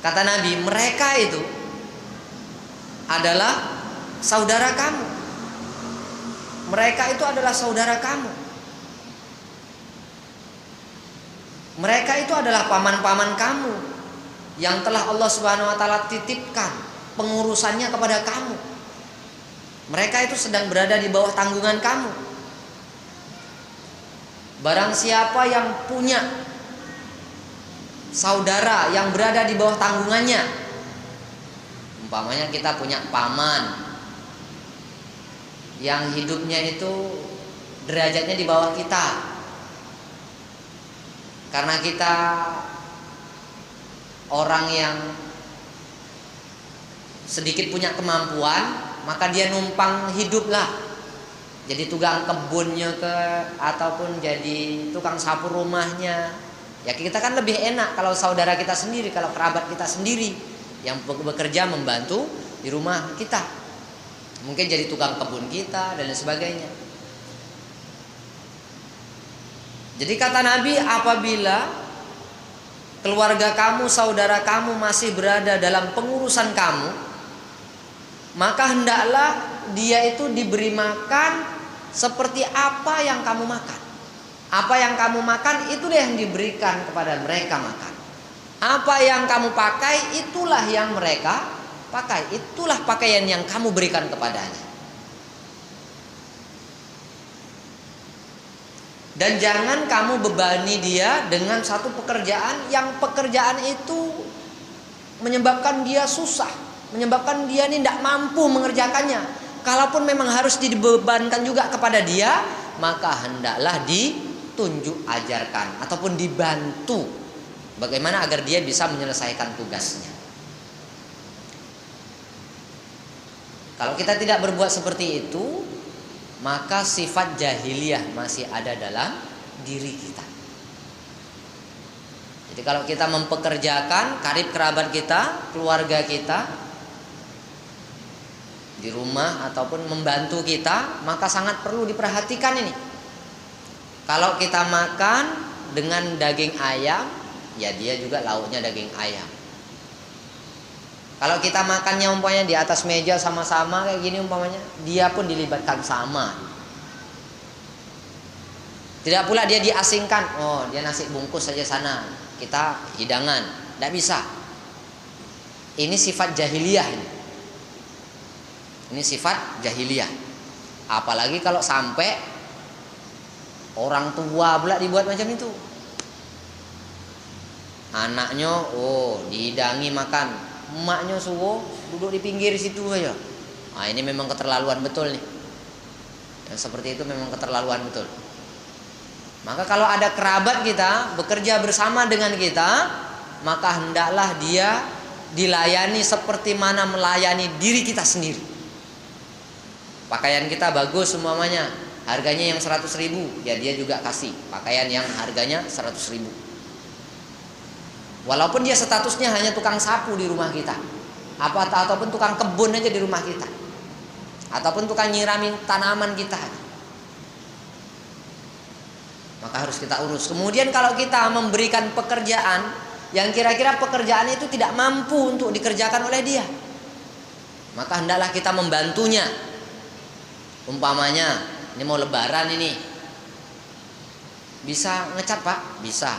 Kata Nabi, mereka itu adalah saudara kamu. Mereka itu adalah saudara kamu. Mereka itu adalah paman-paman kamu yang telah Allah Subhanahu wa taala titipkan pengurusannya kepada kamu. Mereka itu sedang berada di bawah tanggungan kamu. Barang siapa yang punya saudara yang berada di bawah tanggungannya, umpamanya kita punya paman yang hidupnya itu derajatnya di bawah kita, karena kita orang yang sedikit punya kemampuan, maka dia numpang hidup lah, jadi tukang kebunnya ataupun jadi tukang sapu rumahnya. Ya kita kan lebih enak kalau saudara kita sendiri, kalau kerabat kita sendiri yang bekerja membantu di rumah kita, mungkin jadi tukang kebun kita dan lain sebagainya. Jadi kata Nabi, apabila keluarga kamu, saudara kamu masih berada dalam pengurusan kamu, maka hendaklah dia itu diberi makan seperti apa yang kamu makan. Apa yang kamu makan itulah yang diberikan kepada mereka makan. Apa yang kamu pakai itulah yang mereka pakai. Itulah pakaian yang kamu berikan kepadanya. Dan jangan kamu bebani dia dengan satu pekerjaan yang pekerjaan itu menyebabkan dia susah, menyebabkan dia ini tidak mampu mengerjakannya. Kalaupun memang harus dibebankan juga kepada dia, maka hendaklah ditunjuk ajarkan ataupun dibantu bagaimana agar dia bisa menyelesaikan tugasnya. Kalau kita tidak berbuat seperti itu, maka sifat jahiliyah masih ada dalam diri kita. Jadi kalau kita mempekerjakan karib kerabat kita, keluarga kita di rumah ataupun membantu kita, maka sangat perlu diperhatikan ini. Kalau kita makan dengan daging ayam, ya dia juga lauknya daging ayam. Kalau kita makannya umpamanya di atas meja sama-sama kayak gini umpamanya, dia pun dilibatkan sama. Tidak pula dia diasingkan, oh dia nasi bungkus saja sana, kita hidangan. Tidak bisa. Ini sifat jahiliyah ini. Ini sifat jahiliyah. Apalagi kalau sampai orang tua pula dibuat macam itu. Anaknya dihidangi makan, emaknya suruh duduk di pinggir situ aja. Nah, ini memang keterlaluan betul nih. Yang seperti itu memang keterlaluan betul. Maka kalau ada kerabat kita bekerja bersama dengan kita, maka hendaklah dia dilayani seperti mana melayani diri kita sendiri. Pakaian kita bagus semuanya, harganya yang 100.000, ya dia juga kasih pakaian yang harganya 100.000. Walaupun dia statusnya hanya tukang sapu di rumah kita, ataupun tukang kebun aja di rumah kita, ataupun tukang nyiramin tanaman kita, maka harus kita urus. Kemudian kalau kita memberikan pekerjaan yang kira-kira pekerjaan itu tidak mampu untuk dikerjakan oleh dia, maka hendaklah kita membantunya. Umpamanya ini mau lebaran ini, bisa ngecat pak? Bisa.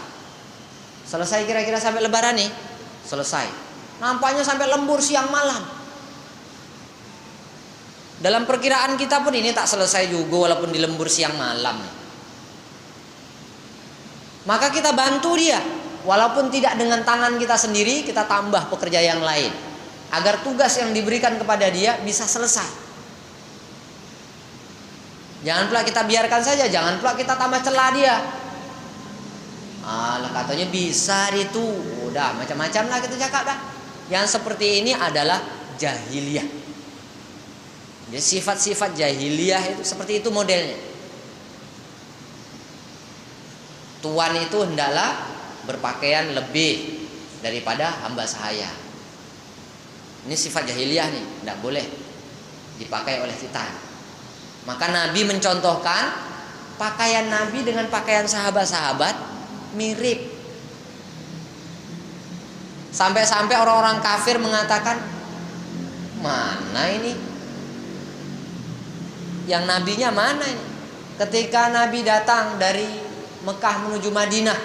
Selesai kira-kira sampai lebaran nih? Selesai. Nampaknya sampai lembur siang malam. Dalam perkiraan kita pun ini tak selesai juga walaupun di lembur siang malam. Maka kita bantu dia, walaupun tidak dengan tangan kita sendiri, kita tambah pekerja yang lain agar tugas yang diberikan kepada dia bisa selesai. Jangan pula kita biarkan saja, jangan pula kita tambah celah dia. Alah katanya bisa itu, udah macam-macam lah kita cakap dah. Yang seperti ini adalah jahiliyah. Jadi sifat-sifat jahiliyah itu seperti itu modelnya. Tuan itu hendaklah berpakaian lebih daripada hamba sahaya. Ini sifat jahiliyah nih, tidak boleh dipakai oleh kita. Maka Nabi mencontohkan pakaian Nabi dengan pakaian sahabat-sahabat mirip. Sampai-sampai orang-orang kafir mengatakan, mana ini? Yang nabinya mana ini? Ketika Nabi datang dari Mekah menuju Madinah,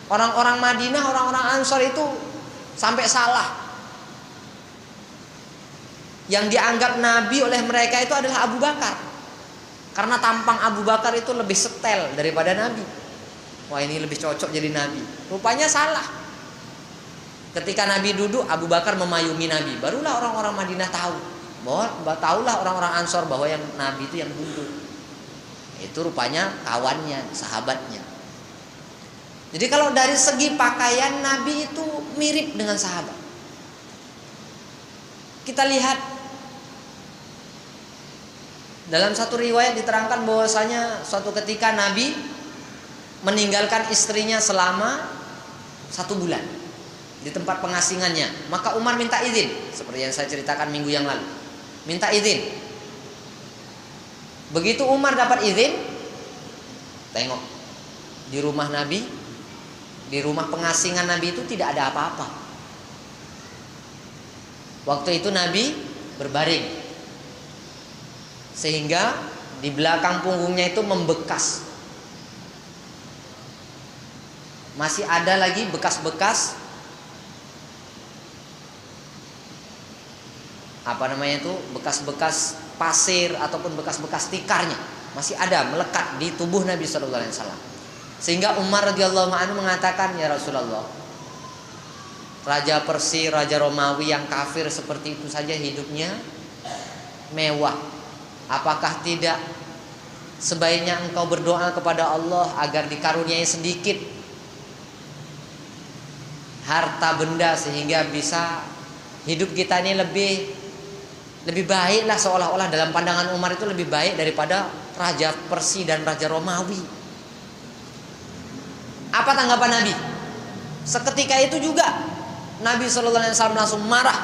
orang-orang Madinah, orang-orang Ansor itu sampai salah. Yang dianggap Nabi oleh mereka itu adalah Abu Bakar, karena tampang Abu Bakar itu lebih setel daripada Nabi. Wah, ini lebih cocok jadi Nabi. Rupanya salah. Ketika Nabi duduk, Abu Bakar memayungi Nabi. Barulah orang-orang Madinah tahu bahwa tahulah orang-orang Ansor bahwa yang Nabi itu yang duduk. Itu rupanya kawannya, sahabatnya. Jadi kalau dari segi pakaian, Nabi itu mirip dengan sahabat. Kita lihat dalam satu riwayat diterangkan bahwasanya suatu ketika Nabi meninggalkan istrinya selama 1 bulan di tempat pengasingannya. Maka Umar minta izin, seperti yang saya ceritakan minggu yang lalu. Minta izin. Begitu Umar dapat izin, tengok di rumah Nabi, di rumah pengasingan Nabi itu tidak ada apa-apa. Waktu itu Nabi berbaring, sehingga di belakang punggungnya itu membekas. Masih ada lagi bekas-bekas bekas-bekas pasir ataupun bekas-bekas tikarnya masih ada melekat di tubuh Nabi sallallahu alaihi wasallam. Sehingga Umar radhiyallahu anhu mengatakan, ya Rasulullah, Raja Persia, Raja Romawi yang kafir seperti itu saja hidupnya mewah. Apakah tidak sebaiknya engkau berdoa kepada Allah agar dikaruniai sedikit harta benda sehingga bisa hidup kita ini lebih baik lah, seolah-olah dalam pandangan Umar itu lebih baik daripada Raja Persia dan Raja Romawi. Apa tanggapan Nabi? Seketika itu juga Nabi sallallahu alaihi wasallam langsung marah.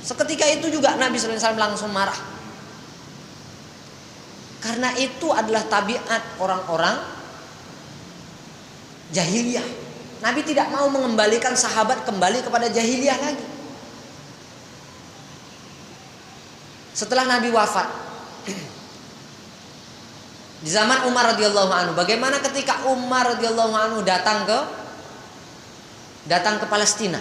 Seketika itu juga Nabi sallallahu alaihi wasallam langsung marah. Karena itu adalah tabiat orang-orang jahiliyah. Nabi tidak mau mengembalikan sahabat kembali kepada jahiliyah lagi. Setelah Nabi wafat, di zaman Umar radhiyallahu anhu, bagaimana ketika Umar radhiyallahu anhu datang ke Palestina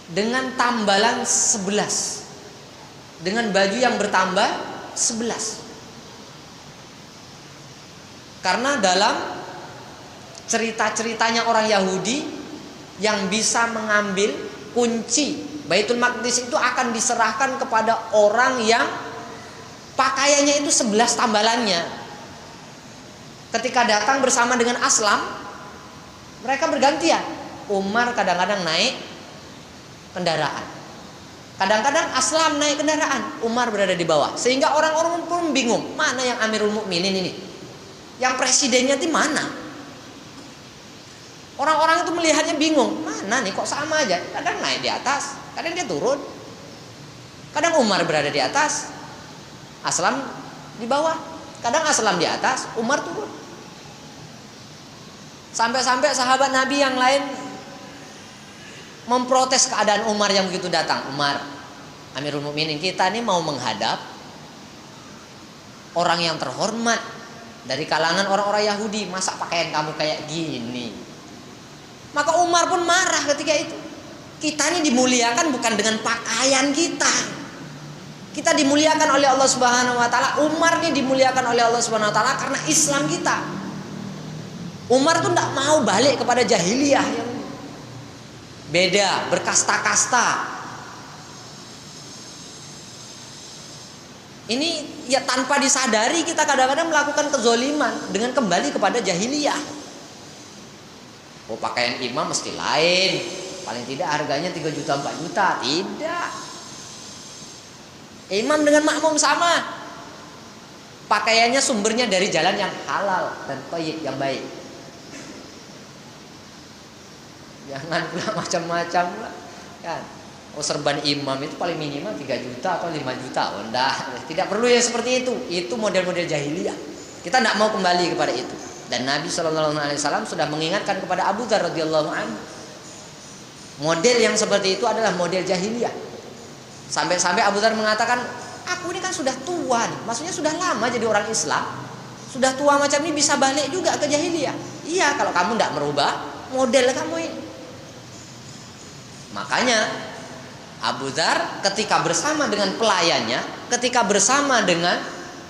dengan tambalan 11, dengan baju yang bertambah 11. Karena dalam cerita-ceritanya orang Yahudi, yang bisa mengambil kunci Baitul Maqdis itu akan diserahkan kepada orang yang pakaiannya itu 11 tambalannya. Ketika datang bersama dengan Aslam, mereka bergantian. Umar kadang-kadang naik kendaraan, kadang-kadang Aslam naik kendaraan, Umar berada di bawah. Sehingga orang-orang pun bingung, mana yang Amirul Mukminin ini, yang presidennya di mana? Orang-orang itu melihatnya bingung, mana nih kok sama aja. Kadang naik di atas, kadang dia turun. Kadang Umar berada di atas, Aslam di bawah. Kadang Aslam di atas, Umar turun. Sampai-sampai sahabat Nabi yang lain memprotes keadaan Umar yang begitu datang. Umar, Amirul Mukminin, kita ini mau menghadap orang yang terhormat dari kalangan orang-orang Yahudi, masa pakaian kamu kayak gini? Maka Umar pun marah ketika itu. Kita ini dimuliakan bukan dengan pakaian kita. Kita dimuliakan oleh Allah Subhanahu wa taala. Umar ini dimuliakan oleh Allah Subhanahu wa taala karena Islam kita. Umar tuh tidak mau balik kepada jahiliyah yang beda, berkasta-kasta. Ini ya tanpa disadari kita kadang-kadang melakukan kezoliman dengan kembali kepada jahiliyah. Oh, pakaian imam mesti lain, paling tidak harganya 3 juta 4 juta. Tidak. Imam dengan makmum sama. Pakaiannya sumbernya dari jalan yang halal dan thayyib, yang baik. Jangan pula macam-macam lah, kan. Oh, serban imam itu paling minimal 3 juta atau 5 juta. Oh, enggak, tidak perlu ya seperti itu. Itu model-model jahiliyah. Kita tidak mau kembali kepada itu. Dan Nabi SAW sudah mengingatkan kepada Abu Dzar radhiyallahu anhu. Model yang seperti itu adalah model jahiliyah. Sampai-sampai Abu Dzar mengatakan, aku ini kan sudah tua nih. Maksudnya sudah lama jadi orang Islam. Sudah tua macam ini bisa balik juga ke jahiliyah. Iya, kalau kamu tidak merubah model kamu ini. Makanya Abu Dzar ketika bersama dengan pelayannya, ketika bersama dengan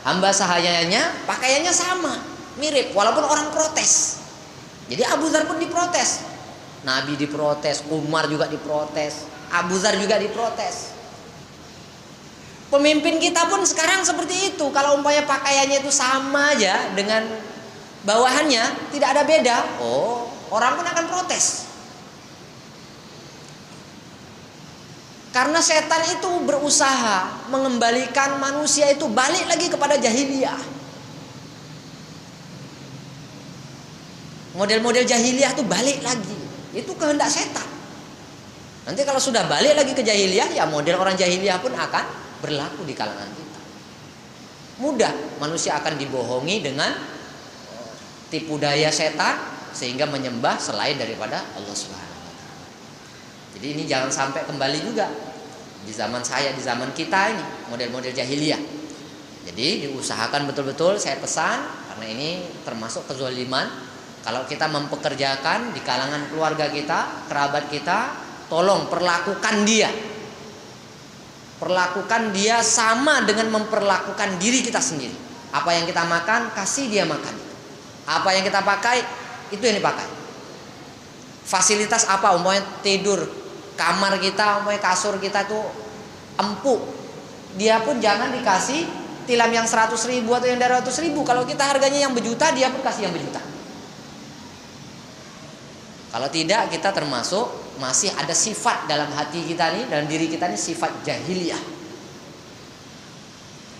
hamba sahayanya, pakaiannya sama, mirip, walaupun orang protes. Jadi Abu Dzar pun diprotes. Nabi diprotes, Umar juga diprotes, Abu Dzar juga diprotes. Pemimpin kita pun sekarang seperti itu. Kalau umpamanya pakaiannya itu sama aja dengan bawahannya, tidak ada beda, oh, orang pun akan protes. Karena setan itu berusaha mengembalikan manusia itu balik lagi kepada jahiliyah. Model-model jahiliyah itu balik lagi. Itu kehendak setan. Nanti kalau sudah balik lagi ke jahiliyah, ya model orang jahiliyah pun akan berlaku di kalangan kita. Mudah manusia akan dibohongi dengan tipu daya setan sehingga menyembah selain daripada Allah Subhanahu. Jadi ini jangan sampai kembali juga di zaman saya, di zaman kita ini model-model jahiliyah. Jadi diusahakan betul-betul, saya pesan, karena ini termasuk kezaliman. Kalau kita mempekerjakan di kalangan keluarga kita, kerabat kita, tolong perlakukan dia. Perlakukan dia sama dengan memperlakukan diri kita sendiri. Apa yang kita makan, kasih dia makan. Apa yang kita pakai, itu yang dipakai. Fasilitas apa, umpamanya tidur, kamar kita, umpamanya kasur kita tuh empuk, dia pun jangan dikasih tilam yang 100.000 atau yang 200.000. Kalau kita harganya yang berjuta, dia pun kasih yang berjuta. Kalau tidak, kita termasuk masih ada sifat dalam hati kita nih, dalam diri kita nih, sifat jahiliyah.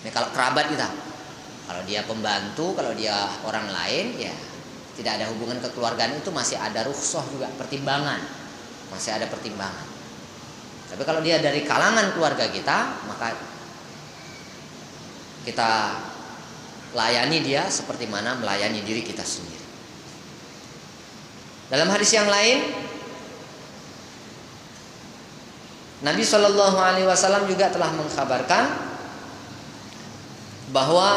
Ini kalau kerabat kita, kalau dia pembantu, kalau dia orang lain, ya tidak ada hubungan kekeluargaan, itu masih ada rukhsah juga, pertimbangan. Masih ada pertimbangan. Tapi kalau dia dari kalangan keluarga kita, maka kita layani dia seperti mana melayani diri kita sendiri. Dalam hadis yang lain, Nabi SAW juga telah mengkhabarkan bahwa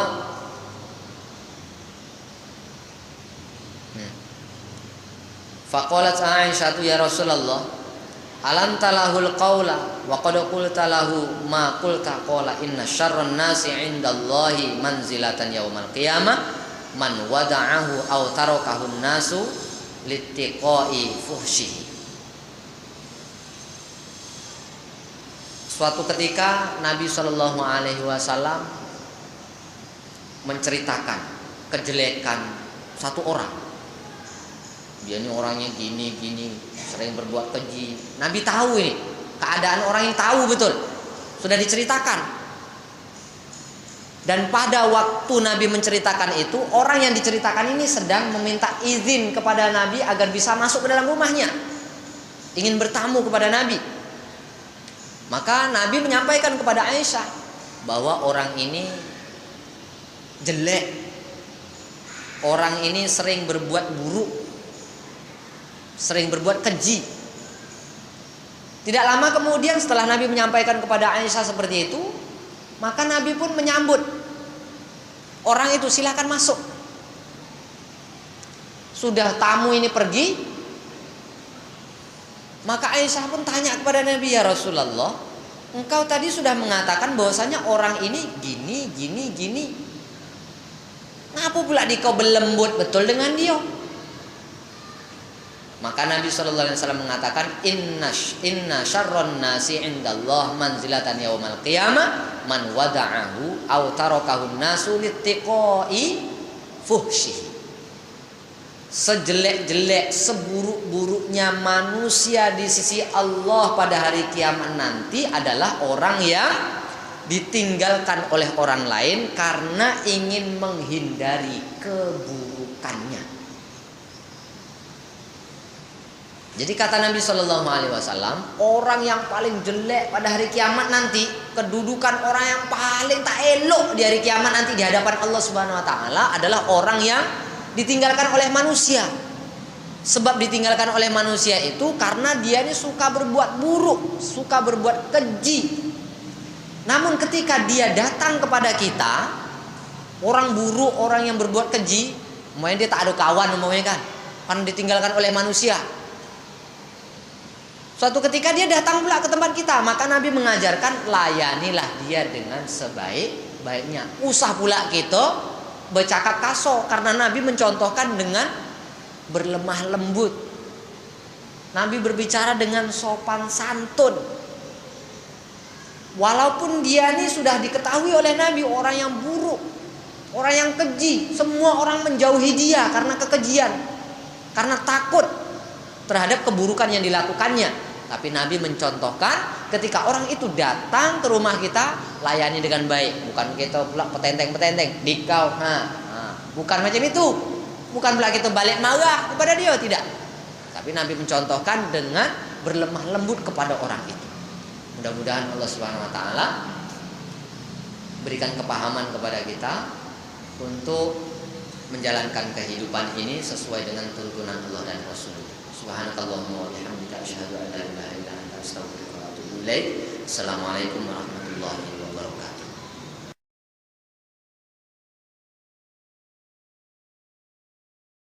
faqalat Aisyah ya Rasulullah, alam talahul qawla wa qad qulta lahu ma qulta qala inna syarran nasi 'indallahi manzilatan yaumal qiyamah man wada'ahu aw tarakahun nasu littiqai fuhsyihi. Suatu ketika Nabi SAW menceritakan kejelekan satu orang. Dia ini orangnya gini, sering berbuat keji. Nabi tahu ini, keadaan orang yang tahu betul. Sudah diceritakan. Dan pada waktu Nabi menceritakan itu, orang yang diceritakan ini sedang meminta izin kepada Nabi agar bisa masuk ke dalam rumahnya. Ingin bertamu kepada Nabi. Maka Nabi menyampaikan kepada Aisyah bahwa orang ini jelek. Orang ini sering berbuat buruk, sering berbuat keji. Tidak lama kemudian setelah Nabi menyampaikan kepada Aisyah seperti itu, maka Nabi pun menyambut orang itu, silakan masuk. Sudah tamu ini pergi, maka Aisyah pun tanya kepada Nabi, ya Rasulullah, engkau tadi sudah mengatakan bahwasanya orang ini gini. Kenapa pula kau berlembut betul dengan dia? Maka Nabi SAW mengatakan, Inna syarron nasi indallah manzilatan yaumal qiyamah man wada'ahu aw tarakahun nasu littiqai fuhsyihi. Sejelek-jelek, seburuk-buruknya manusia di sisi Allah pada hari kiamat nanti adalah orang yang ditinggalkan oleh orang lain karena ingin menghindari keburukannya. Jadi kata Nabi SAW, orang yang paling jelek pada hari kiamat nanti, kedudukan orang yang paling tak elok di hari kiamat nanti di hadapan Allah Subhanahu Wa Taala adalah orang yang ditinggalkan oleh manusia. Sebab ditinggalkan oleh manusia itu karena dia ini suka berbuat buruk, suka berbuat keji. Namun ketika dia datang kepada kita, orang buruk, orang yang berbuat keji, umpamanya dia tak ada kawan umpamanya kan, karena ditinggalkan oleh manusia. Suatu ketika dia datang pula ke tempat kita, maka Nabi mengajarkan layanilah dia dengan sebaik-baiknya. Usah pula kita bercakap kasar, karena Nabi mencontohkan dengan berlemah lembut. Nabi berbicara dengan sopan santun. Walaupun dia ini sudah diketahui oleh Nabi orang yang buruk, orang yang keji, semua orang menjauhi dia karena kekejian, karena takut terhadap keburukan yang dilakukannya. Tapi Nabi mencontohkan ketika orang itu datang ke rumah kita, layani dengan baik. Bukan kita pula petenteng-petenteng, dikau, bukan macam itu. Bukan pula kita balik marah kepada dia, tidak. Tapi Nabi mencontohkan dengan berlemah lembut kepada orang itu. Mudah-mudahan Allah Subhanahu wa taala berikan kepahaman kepada kita untuk menjalankan kehidupan ini sesuai dengan tuntunan Allah dan Rasul. Subhanakallahumma wa bihamdika asyhadu an la ilaha illa anta astaghfiruka wa atubu ilaik. Assalamualaikum warahmatullahi wabarakatuh.